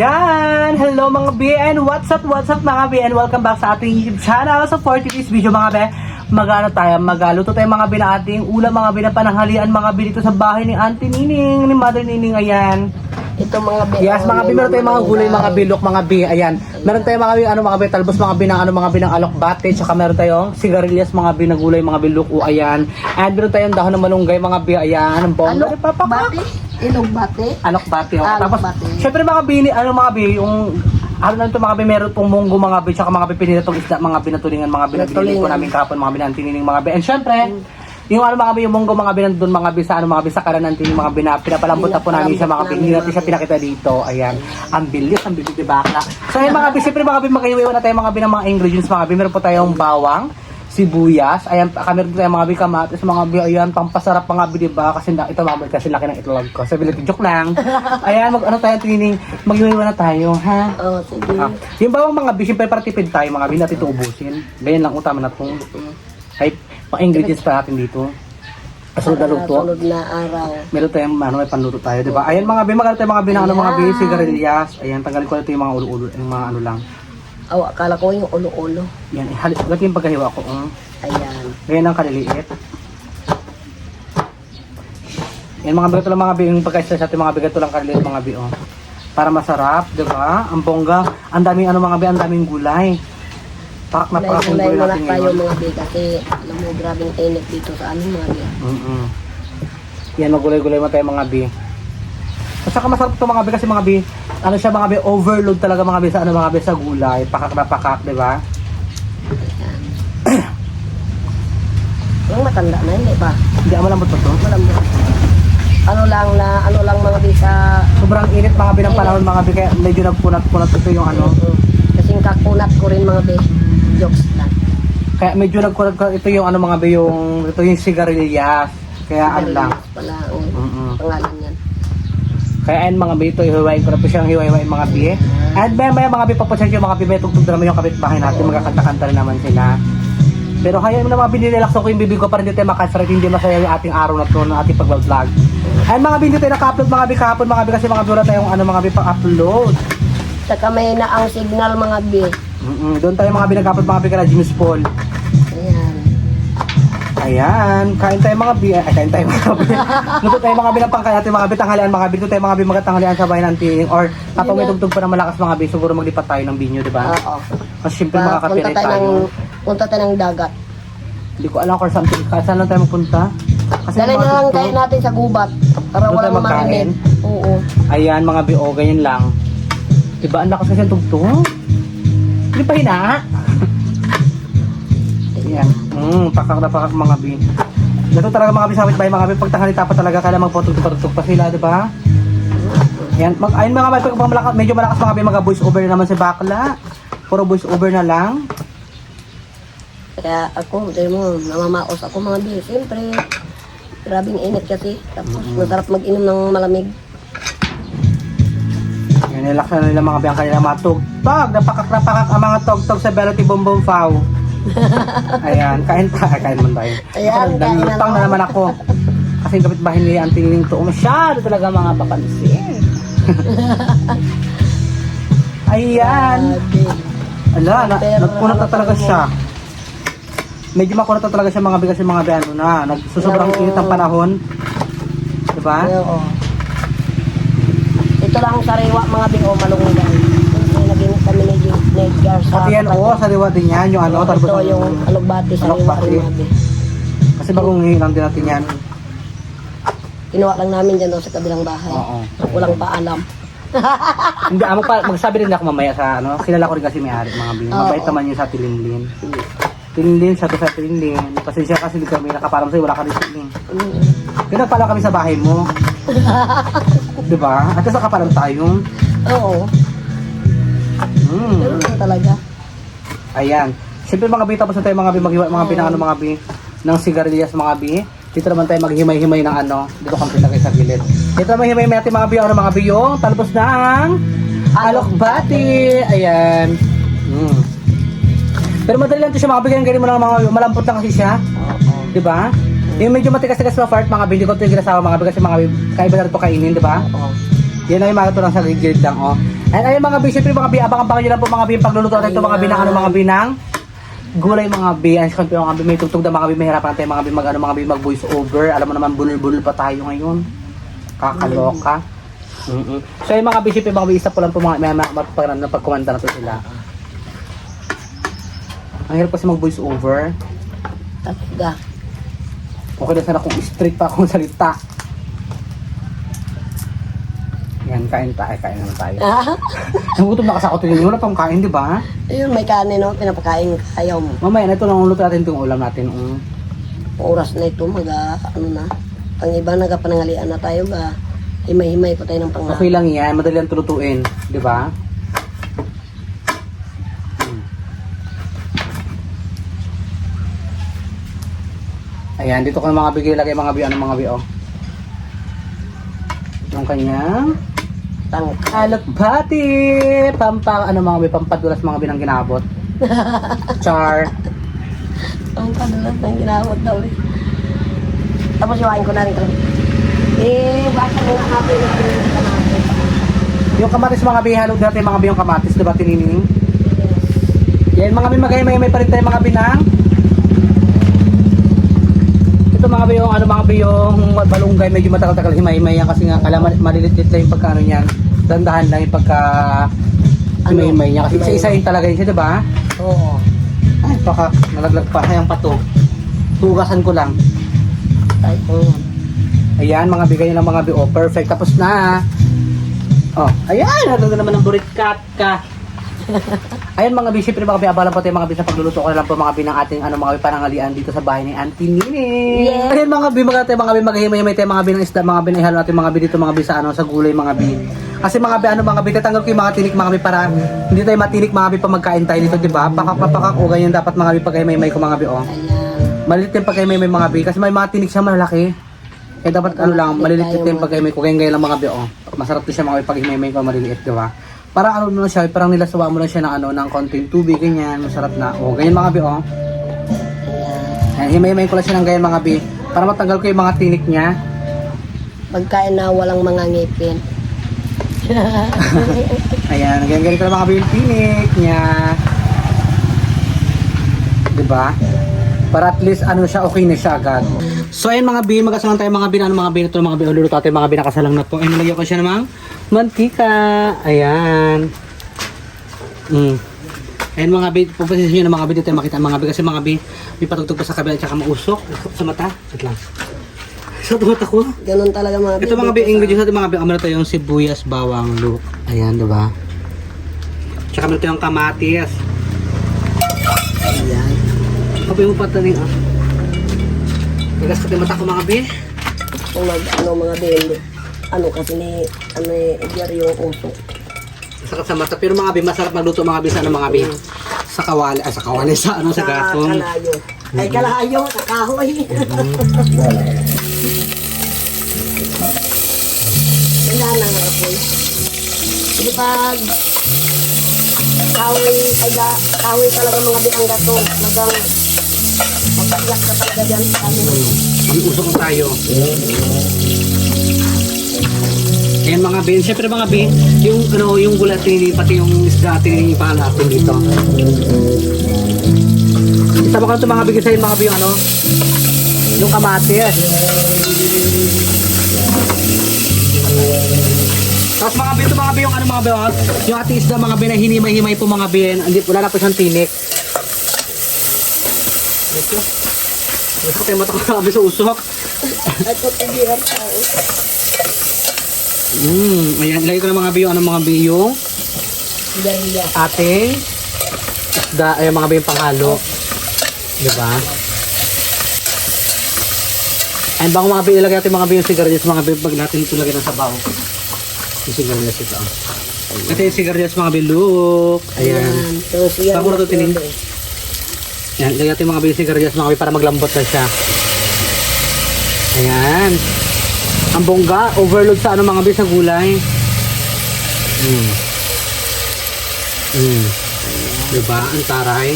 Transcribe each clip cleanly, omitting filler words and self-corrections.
Ayan! Hello mga B and what's up mga B and welcome back sa ating YouTube channel. So for today's video mga B, magluto tayo mga B na ating ulam mga B na pananghalian mga B dito sa bahay ni Auntie Nining, ni Mother Nining. Ayan. Ito mga B. Yes mga B, meron tayong mga gulay mga bilok mga B. Ayan. Meron tayong mga B, mga B, talbos mga B ng mga B ng alokbate. Tsaka meron tayong sigarilyas mga B na gulay mga bilok. O ayan. And meron tayong dahon ng malunggay mga B. Ayan. Ang bongga. Ilogbate? Alokbate. Oh. Tapos, Alokbate. syempre mga B, mga B, yung ano na ito mga B, meron pong munggo mga B, tsaka mga B, pinitong isda mga B na tulingan mga B, na binili ko namin kahapon mga B, na tinining mga B. And syempre, yung ano mga B, yung munggo mga B, nandun mga B, sa ano mga B, sa karan ng tining mga B, na pinapalambot na po namin siya mga B, hindi natin siya pinakita dito. Ayan, ang bilis diba? So ayun mga B, syempre mga B, mag-iwiwan na tayo mga B ng mga ingredients mga B. Meron po tayong bawang, sibuyas, ayan, meron po tayong mga B, kamatis mga B, ayan, pampasarap mga B, diba? Kasi ito mga B, kasi laki ng itlog ko. Sabi natin, joke lang. Ayan, ano tayo tining, mag-iwiwan na tayo, ha? Oo, sige. Yung bawang mga B, syempre para tipid tayo mga B, natin ito ubusin. Ganyan lang, utama na itong ay, pang-ingredients pa natin dito. Kasunod na luto. Sunod na araw. Meron tayong may panluto tayo, di ba? Ayan mga B, magkano tayo mga B na ano mga B, sigarilyas. Ayan, tanggalin ko na ito yung mga ulo-ulo, yung mga ano lang. Oh, akala ko yung ulo-ulo. Yan, lagi yung pagkahiwa ko. Ayan. Ganyan ang kaliliit. Yan mga bigato lang mga B, yung pagkaisa sa ating mga bigato lang kaliliit mga B, oh. Para masarap, di ba? Ang bongga, ang daming ano mga B, ang daming gulay. Pakak na pakak yung gulay natin tayo ngayon. mga B kasi alam mo grabing init dito sa amin mga B. Yan, magulay-gulay mo tayo mga B. At saka masarap ito mga B kasi mga B, ano siya mga B, overload talaga mga B sa ano mga B, sa gulay. Pakak na pakak, di ba? Ayan. Yung matanda na, hindi pa. Hindi malambot pa to. Malambot. Ano lang mga B sa... Sobrang init mga B ng panahon mga B, kaya medyo nagpunat-punat ito yung ano. Kasing kakunat ko rin mga B. Jokes lang. Kaya medyo nagkunat ito yung ano mga B, ito yung sigarilyas. Kaya ano lang. Pala, pangalan yan. Kaya ayun mga B, ito hiwain ko na po siyang hiwain mga B. At may mga B, papasyal yung mga B, may tugtog naman yung kapitbahay natin, magkakanta-kanta rin naman sila. Pero hayaan mo na mga B, nilrelax ko yung bibig ko para hindi tayo makasarap, hindi masaya yung ating araw na ito, ng ating pag-vlog. Ayun mga B, hindi tayo naka-upload mga B kahapon mga B, kasi mga B wala tayong ano mga B pa-upload. Saka may na ang signal mga B. Doon tayo mga B nag-upload mga B kala James Paul. Ayan. Ayan, kain tayo mga B. Kain tayo mga B. Luto tayo mga B ng pangkain natin mga B, tanghalian mga B. Luto tayo mga B, magtanghalian sa bahay ng tining. Or kapag may tugtog pa ng malakas mga B, siguro maglipat tayo ng binyo, di ba? Oo. Kasi syempre makakapinay tayo. Punta tayo ng dagat. Hindi ko alam kung saan lang tayo magpunta. Kasi Dali na lang tayo natin sa gubat. Para doon tayo walang magkain. marinig. Oo. Ayan mga B, ganyan lang. Diba, ang lakas kasi ang tugtog. Hindi pa hina. Ayan. Pakak na pakak mga B. Ito talaga mga B, sabit bahay mga B. Pag tanghali pa talaga, kaya magputugtog pa sila, diba? Ayan, ayun mga B, pag medyo malakas mga B, mga voice over na naman si Bakla. Puro voice over na lang. Kaya ako, dahil mo, namamaos ako mga B. Siyempre, grabing init kasi. Tapos, masarap mag-inom ng malamig. Yan, nilak na nila mga B ang kanilang mga tugtog. Napakak ang mga tugtog sa Beloti Bombom Fow. Ayan, kain naman tayo. Ayan, Nalutang na naman ako. Kasi yung kapitbahay ni Auntie Nining to, masyado talaga mga papansin. Ayan. Ala, nagpunat na talaga siya. Medyo makunat na talaga siya mga B kasi mga B, ano na, nagsusobrang init ang panahon. Diba? Oo. Ito lang ang sariwa mga B o malunggay. Naging kami ni Edgar sa... Pati yan, sariwa din yan, yung ano, ito yung alugbati sariwa Alugbati. rin mga B. Kasi bagong hilang din natin yan. Kinuha lang namin dyan sa kabilang bahay. Oo. Walang paalam. Hindi, magsabi rin ako mamaya sa ano, kilala ko rin kasi may-ari mga B. Mabait naman yun sa Tilinlin. Tilinlin, siya to sa Tilinlin. Pasensya kasi hindi kami nakaparam sa'yo, wala ka rin siling. Pinagpala kami sa bahay mo. Diba? At sa kaparam tayo. Oo. Ganun talaga. Ayan. Siyempre mga B, tapos na tayo mga B, maghiwa mga B ng ano mga B, ng sigarilyas mga B. Dito naman tayo maghimay-himay ng ano. Dito kami pinagay sa gilid. Dito naman himay natin mga B, ano mga B yung talbos ng alokbati. Ayan. Pero madali lang ito siya mga B, ganyan mo lang mga malambot lang kasi siya. Diba? Yung medyo matigas-tigas na part mga B, hindi ko ito yung ginasawa mga B kasi mga B, kaiba na ito kainin, diba? Yan ay mga ito lang sa gilid lang, oh. And ayun mga B, syempre mga B, abangan nyo lang po mga B, yung pagluluto natin ito mga B ng ano mga B ng gulay mga B. And syempre mga B, may tugtog na mga B, may hirapan tayo mga B, mag ano mga B, mag voice over. Alam mo naman, bunul-bunul pa tayo ngayon. Kakaloka. So yung mga B, syempre mga B, isa po lang po mga pagkumanda na to sila. Ang hirap kasi mag voice over. Talaga. Okay na sana kung straight pa akong salita. Yan, kain naman tayo. Nagutom na kasi ako tuloy. Wala pang kain, di ba? Ayun, may kanin, no? Pinapakain ayaw mo. Mamaya na ito lang ulit natin itong ulam natin. Oras na ito, ano na. Ang iba nagkapanangalian na tayo, himay-himay pa tayo ng panglaban. Okay lang yan, madali lang tulutuin. Di ba? Ayan, dito ko ng mga bigay lagay mga bi, ano mga bi, oh. Yung kanyang alakbati, ano mga bi, pampadulas mga binang ginabot. Char. Ang kadulas ng ginawat daw eh. Tapos iwain ko na rin ito. Basta mo na natin yung kamatis. Yung kamatis mga bi, halog natin mga bi yung kamatis, diba tinining? Yan mga bi, magay-may pa rin tayo mga binang. Ito mga bi yung ano mga bi yung balunggay, medyo matagal-tagal himay-himay yan kasi nga malilit-lit lang yung pagka ano yan. Dandahan lang yung pagka himay-himay niya kasi isa-isa yung talaga yun siya, diba? Oo. Ay, baka nalaglag pa sayang pa to. Tugasan ko lang. Ay, Ayan, mga bigay ng mga bi. Oh, perfect. Tapos na. Oh, ayan. Naganda naman ng burit ka. Ayan mga bi, syempre mga bi, abala po tayo mga bi sa pagluluto ko na lang po mga bi ng ating ano mga bi panangalian dito sa bahay ni Auntie Nini. Yeah. Ayan mga bi, mga bi, maghihimay-himay tayo mga bi ng isda, mga bi, ihalo natin mga bi dito mga bi sa ano, sa gulay mga bi. Kasi mga bi, ano mga bi, tatanggal ko yung mga tinik mga bi para hindi tayo matinik mga bi pa magkain tayo dito, di ba? Pakak o ganyan dapat mga bi pag himay-himay ko mga bi, oh. ayan. Malilit yung pag himay-himay mga bi kasi may mga tinik siya malaki. Kaya dapat ano lang, maliliit yung pag himay ko, ganyan lang mga bi, oh. Masarap din siya mga bi pag himay-himay ko maliliit, di ba? Para ano mo na siya, parang nilasawa mo na siya ng ano, ng konting tubig, ganyan, masarap na. O, ganyan mga bi, oh. Ayan, himay-himay ko lang siya ng ganyan mga bi, para matanggal ko yung mga tinik niya. Pagkain na walang mga ngipin. Ayan, ganyan ko lang mga bi yung tinik niya. Diba? Para at least ano siya, okay na siya agad. So ayun mga bi, magkasalang tayo mga bi na ano mga bi na ito mga bi, ululuto tayo mga bi nakasalang na po. Ayun, nilagyan ko siya namang mantika. Ayan. Ayan mga bi, puposition nyo na mga bi dito makita mga bi kasi mga bi, may patugtog pa sa kabila at saka mausok sa mata. Wait lang. Sa mata ko. Ganun talaga mga Ito mga bi, ingredients natin mga bi, meron tayong sibuyas, bawang, lup. Ayan, diba? Tsaka meron tayong kamatis. Ayan. Kapag mo pataling ah. Tigas ka mata ko mga bi. kung mga bende. Ano kasi ni Edgar yung uso. Masarap sa mata. Pero mga bi, masarap magluto mga bi sa ano mga bi. Sa kawali, sa ano, sa gasong. Kalayo. Ay kalayo, sa kahoy. Wala na nga po. Hindi pag kahoy talaga mga di ang gato. Talagang mapagyak na talaga dyan sa amin. Mag-usok na tayo. Ayan mga bin, syempre mga bin, yung ano, yung gulay natin, pati yung isda natin, yung pangalan natin dito. Isama ko na ito mga bigay sa'yo mga bin, yung ano, yung kamatis. Tapos mga bin, ito mga bin, yung ano mga bin, yung ating isda mga bin, na hinimay-himay po mga bin, wala na po siyang tinik. Ito. Ito tayo mata ko mga bin sa usok. Ito tigiran tao. Ayan, ilagay ko ng mga biyo, mga biyo, Dariya. ating isda, ay mga biyo panghalo. Diba? And bago mga biyo, ilagay natin mga biyo sigarilyas, mga biyo, pag natin ito lagay ng sabaw. Yung sigarilyas ito. Ito yung sigarilyas mga biyo, look. Ayan. Bago na ito tinin. Ayan, ilagay natin mga biyo sigarilyas, mga biyo, para maglambot na siya. Ayan. Ang bongga, overload sa ano mga bi sa gulay. Diba? Ang taray.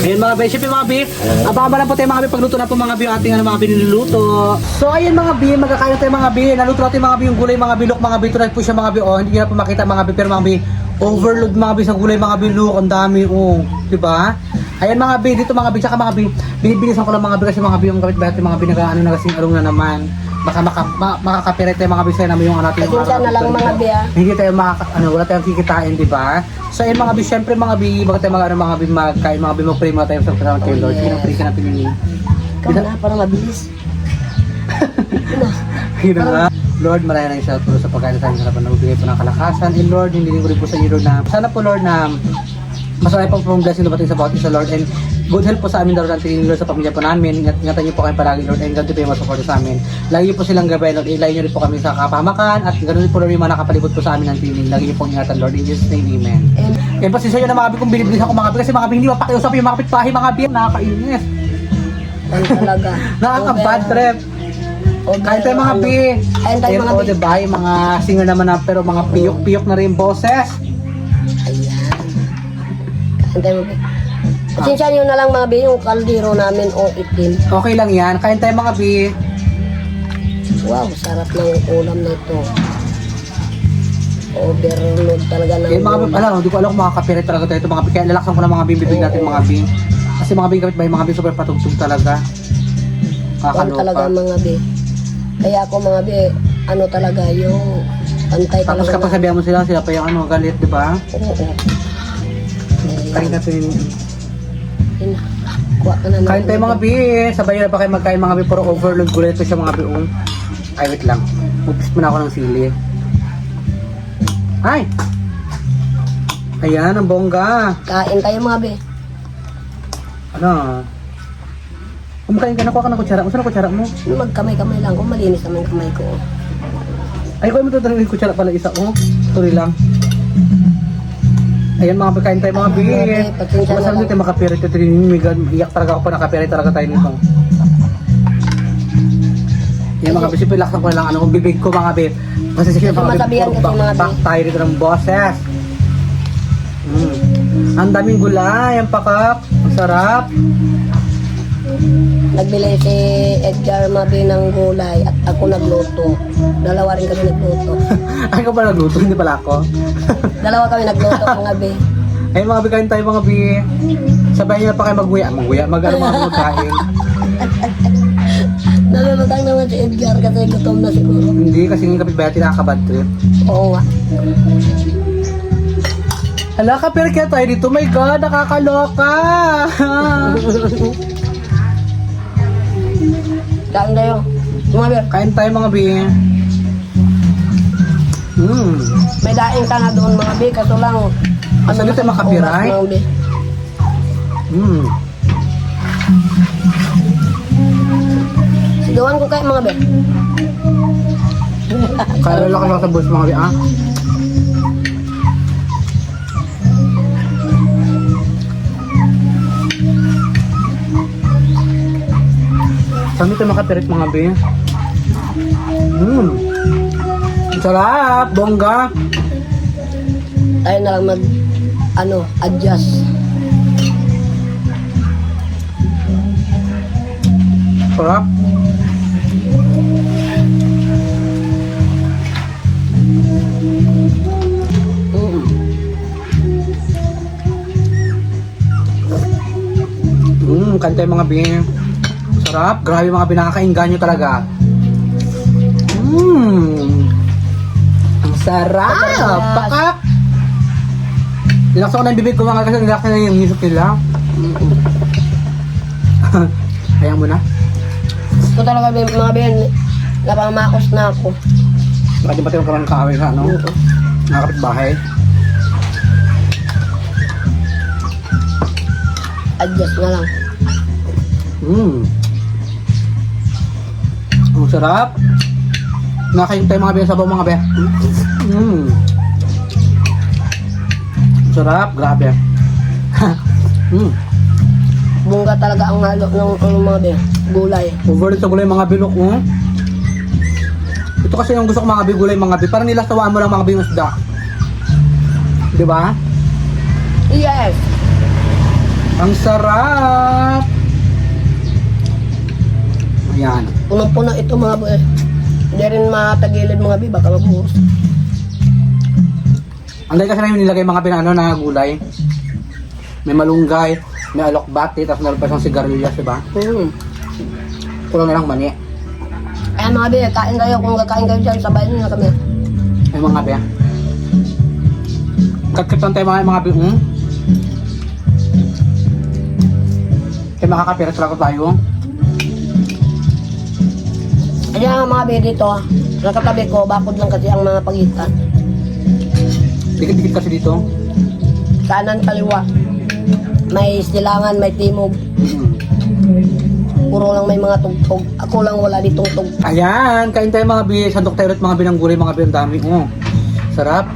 Ayun mga be, syempre mga be, abangan lang po tayo mga be, pagluto na po mga be yung ating mga be niluluto. So ayun mga be, magkakain tayo mga be, naluto natin mga be yung gulay mga bilok mga be, tunay po siya mga be, oh, hindi nyo na po makita mga be, pero mga be, overload mga be sa gulay mga be, look, ang dami, oh, diba? Ayan mga be, dito mga be, tsaka mga be, binibilisan ko lang mga be, kasi mga be, yung kapit-bahat yung mga be, nag-ano na kasing arong na naman. Baka makaka-copyright tayo mga be, sa'yo naman yung natin. Pasensya na lang mga be, Hindi tayo wala tayong kikitain, di ba? So ayun mga bi, syempre mga bi, bago tayo mga bi magkain, mga bi mag-pray mga tayo sa kasama kay Lord. Sige na, pray ka na pinili. ikaw na, para mabilis. Yun nga. Lord, maraming shout out sa pagkain sa harapan na magbigay po ng kalakasan. And Lord, hindi ko rin po sa iyo Lord na sana po Lord na mas marami pong blessing na batin sa bawat isa Lord, and good health po sa amin Lord, natin Lord sa pamilya po namin. Ingatan niyo po kayo palagi Lord, and ganito po yung masuporta sa amin. Lagi niyo po silang gabay Lord, ilayo niyo rin po kami sa kapahamakan, at ganoon din po Lord yung mga nakapalibot po sa amin ng tinig. Lagi niyo pong ingatan Lord, in Jesus name, amen. And pasensya nyo na mga bi kung binibilis ako mga bi, kasi mga bi hindi mapakiusap yung mga kapitbahay mga bi, nakakainis. Ano talaga? Nakaka-bad trip. Kain tayo mga bi. Kain tayo mga bi. Diba, yung mga singer naman na, pero mga piyok-piyok na rin boses. Ayan. Kain tayo mga bi. Pasensya nyo na lang mga bi, yung kaldero namin o itim. Okay lang yan, kain tayo mga bi. Wow, sarap ng ulam na ito. Overload talaga ng Yung mga bi, alam, hindi ko alam kung makaka-copyright talaga tayo ito mga bi, kaya lalaksan ko na mga bibig natin mga bi. Kasi mga bi, kapit bahay, mga bi, super patugtog talaga. Kung talaga Kakaloka. mga bi. Kaya ako mga bi, ano talaga yung pantay Tapos talaga. kapag sabihan mo sila pa yung ano, galit, di ba? Oo. Kain natin. Kuha ka na. Kain tayo mga bi, sabay na pa kayo magkain mga bi, puro overload gulay ito siya mga bi. Ay, wait lang. Upis mo na ako ng sili. Ay! Ayan, ang bongga. Kain tayo mga bi. Ano? Kumakain ka na, kuha ka ng kutsara. Saan ang kutsara mo? Magkamay-kamay lang kung malinis naman yung kamay ko. Ay, kuha mo ito talaga yung kutsara pala isa. Sorry lang. Ayan mga pagkain tayo mga bi. Pasensya na Masarap lang. dito yung makapirit ito. Iyak talaga ako pa nakapirit talaga tayo nito. Yan mga bi, siyempre laksan ko na lang ano, kung bibig ko mga bi. Kasi sige mga bi, Masabihan kasi mga bi. back tayo dito ng boses. Ang daming gulay, ang pakak. Ang sarap. Nagbili si Edgar Mabi ng gulay at ako nagluto. Dalawa rin kami nagluto. Ay ka pala nagluto, hindi pala ako. Dalawa kami nagluto mga bi. Ay mga bi, kain tayo mga bi. Sabay niyo na pa kayo mag-ano mga magkain. Nalulutang naman si Edgar kasi gutom na siguro. Hindi, kasi yung kapitbahay nakakabad trip. Oo nga. Hala ka, pero kaya tayo dito. My God, nakakaloka. Kain tayo. Mga bi, Kain tayo mga bi. may daing ka na doon mga bi. Kaso lang, Kaso dito kasi makapiright? oras, mga bi. Sigawan ko kayo mga bi. Kaya lang kayo sa bus mga bi, ah. Saan dito makapirit mga bi? Ang sarap, bongga. Tayo na lang adjust. Sarap. Kantay mga bi. Sarap. Grabe mga bi, nakakainganyo talaga. Ang sarap. Sarap. Pakak. Nilaksan ko na yung bibig ko mga kasi nilaksan na yung isip nila. Hayaan mo na. Ito talaga mga bi, napamakos na ako. Baka di ba tayo magkaroon ng kaaway sa ano? Mga kapitbahay. Adjust na lang. Ang sarap. Nakakain tayo mga be, sabaw mga be. Ang sarap, grabe. Bunga talaga ang halo ng mga be, gulay. Overload sa gulay mga bilok, Ito kasi yung gusto ko mga gulay mga bi. Parang nilasawaan mo lang mga bi yung isda. Di ba? Yes. Ang sarap! Ayan. Punong-puno ito mga boy. Hindi rin matagilid mga bi, baka mabuhos. Ang dahil kasi namin nilagay mga pinano na gulay. May malunggay, may alokbati, tapos meron pa siyang sigarilyas, diba? Kulang na lang mani. Ayan mga bi, kain kayo. Kung kakain kayo dyan, sabayin nyo na kami. Ay mga be. Kakit lang tayo mga be. Kaya makakapira talaga tayo. Ayan mga bi dito. Sa katabi ko, bakod lang kasi ang mga pagitan. Dikit-dikit kasi dito. Kanan kaliwa. May silangan, may timog. Puro lang may mga tugtog. Ako lang wala ditong tugtog. Ayan, kain tayo mga be. Sa doktor at mga binang gulay, mga be. Ang dami. Sarap.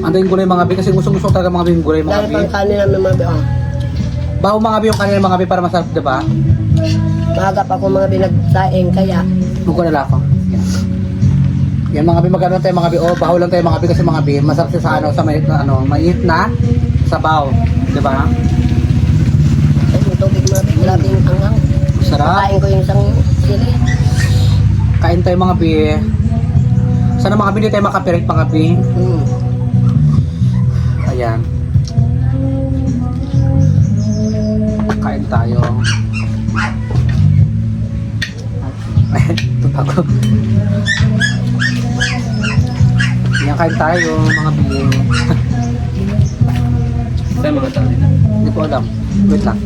Ang daming gulay mga be. Kasi gusto talaga mga be yung gulay mga Dahil be. pang kanin namin mga bi. Baho mga be yung kanila mga be para masarap, diba? Maaga pa ako mga binagsaing kaya Buko na ako. Yan. Yan mga be, magano tayo mga be. Oh, baho lang tayo mga be kasi mga be. Masarap siya sa ano, sa mainit na ano, mainit na sabaw, 'di ba? ay yung tubig mga bi. Labing angang. Sarap. Kain ko yung isang sili. Kain tayo mga be. Sana mga be hindi tayo makapirit mga be. Ayan. Kain tayo. Tuta ko. Yan, kain tayo mga be. Saan mga tao nila? Hindi ko alam. Wait lang.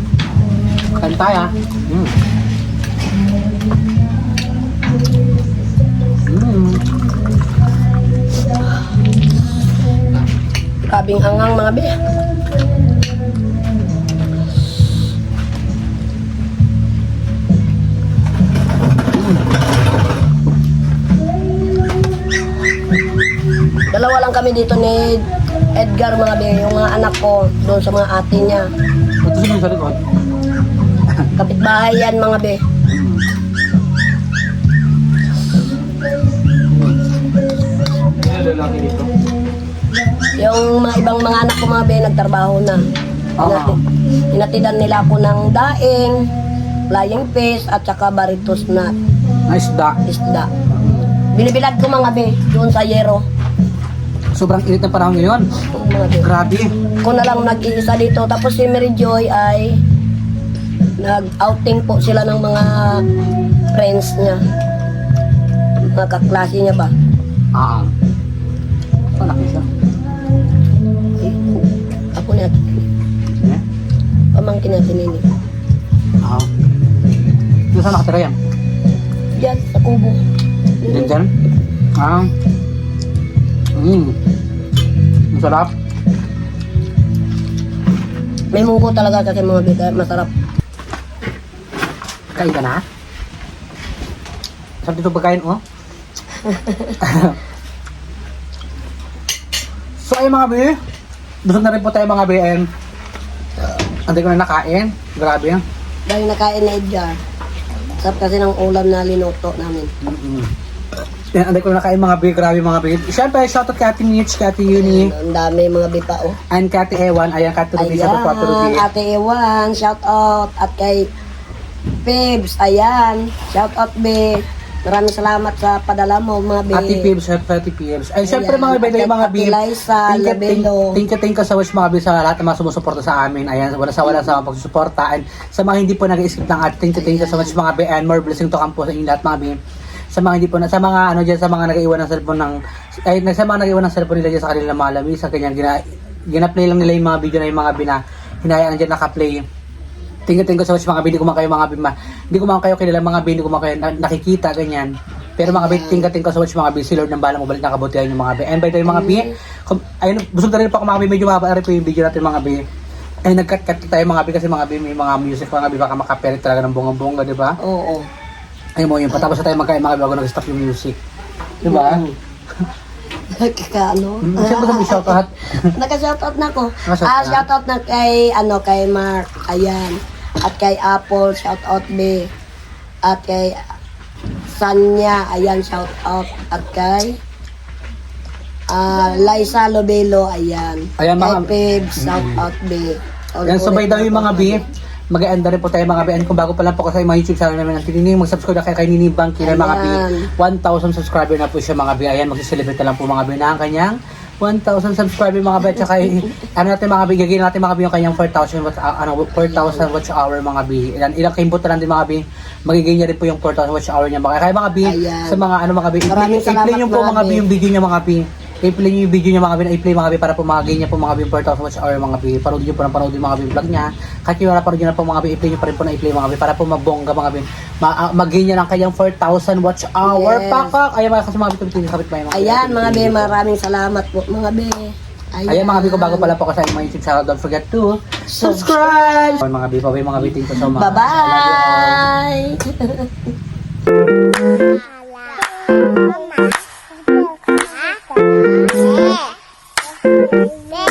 Kain tayo. Labing angang mga bi. Dalawa lang kami dito ni Edgar mga bi. Yung mga anak ko doon sa mga ate niya. Ito sino sa likod? Kapitbahay yan mga bi. Ano lalaki dito? Yung mga ibang mga anak ko mga be, nagtrabaho na. Hinatidan nila ako ng daing, flying fish, at saka baritos na Nice da. isda. Binibilad ko mga be, doon sa Yero. Sobrang init ng panahon ngayon. Oo, mga be. Grabe. Ako na lang nag-iisa dito. Tapos si Mary Joy ay nag-outing po sila ng mga friends niya. Mga kaklase niya ba? Palaki siya. Ay, ako niya. Eh? Pamangkin natin ini. Ito saan nakatira yan? Diyan, sa kubo. Diyan dyan? Ang sarap. May munggo talaga kasi mga bita, masarap. Kain ka na? Sarap dito pagkain, oh. So ay mga be, busog na rin po tayo mga be, and hindi ko na nakain. Grabe yan. Dahil nakain na Edgar. Sarap kasi ng ulam na linuto namin. Yan, hindi ko na nakain mga be, grabe mga be. Siyempre, shoutout kay Ate Mitch, kay Ate Uni, Ang dami mga bipa oh. and kay Ate Ewan. Ayan, kay Ate Ruby, shoutout po Ate Ruby. Ate Ewan, shout out. At kay Pibs, ayan. Shout out be. Maraming salamat sa padala mo mga be. Ate Pibs, Ate Pibs. Ay, siyempre Ayan. mga be, At mga kay be. Ate Liza, Labelo. Thank you sa wish mga be sa lahat ng mga sumusuporta sa amin. Ayan, wala sa pagsusuporta. And sa mga hindi po nag-skip ng at thank you sa much mga be, and more blessing to come po sa inyo lahat mga be. Sa mga hindi po na, sa mga ano diyan, sa mga nag-iwan ng cellphone ng sa mga nag-iwan ng cellphone nila diyan sa kanilang mga labi, sa kanyang gina-play lang nila yung mga video na yung mga hinayaan diyan naka-play. Thank you so much mga be, hindi ko man kayo mga be, hindi ko man kayo kilala mga be, hindi ko man kayo nakikita ganyan. Pero mga be, thank you so much mga be, si Lord ng balang mabalik na kabutihan yung mga be. And by the way mga be, ayun, busog na rin po ako mga be, medyo mahaba na rin po yung video natin mga be. Ay nag-cut tayo mga be kasi mga be, may mga music mga be, baka makaperit talaga ng bonggang-bongga, di ba? Oo. Ayun mo yun, patapos na tayo magkain mga be, bago nag-stop yung music. Di ba? Kaka ano? Siyempre kami shoutout. Naka-shoutout na ako. Naka-shoutout. Shoutout na kay Mark. Ayan. At kay Apple, shoutout be. At kay Sanya, ayan, shoutout. At kay Liza Lobelo, ayan. Ayan, mga- Kay Pebs, shout out be. Yan, sabay daw yung mga B. Mag-aanda rin po tayo mga B. And kung bago pa lang po kasi mga YouTube channel namin ng Tinining, mag-subscribe na kayo kay Nining Bangkina mga B. Ayan. 1,000 subscriber na po siya mga B. Ayan, mag-celebrate na lang po mga B na ang kanyang 1,000 subscriber mga B. At saka, ano natin mga B, gagawin natin mga B yung kanyang 4,000 watch hour mga B. Ilang kimbot na lang din mga B. Magiging niya rin po yung 4,000 watch hour niya mga. Kaya mga B, Ayan. sa mga ano mga B, Maraming salamat, i-play nyo po mga mga B B. yung video niya mga B. I-play nyo yung video niya mga B, i-play mga B para po magiging niya po mga B yung 4,000 watch hour mga B. Paroodin nyo po ng paroodin mga B yung vlog niya. Kahit yung paroodin nyo na po mga B, i-play nyo pa rin po na i-play mga B para po mabongga mga B. Magiging niya ng kanyang 4,000 watch hour. Yes. Pakak! Ayan mga kasi mga B, tumitingin kapit pa yung mga B. Ayan mga be, maraming salamat po mga be. Ayan mga B, kung bago pala po kasi yung mga YouTube channel, don't forget to subscribe! Mga B, bye mga B, thank you so much. I love you all. Bye-bye! Be.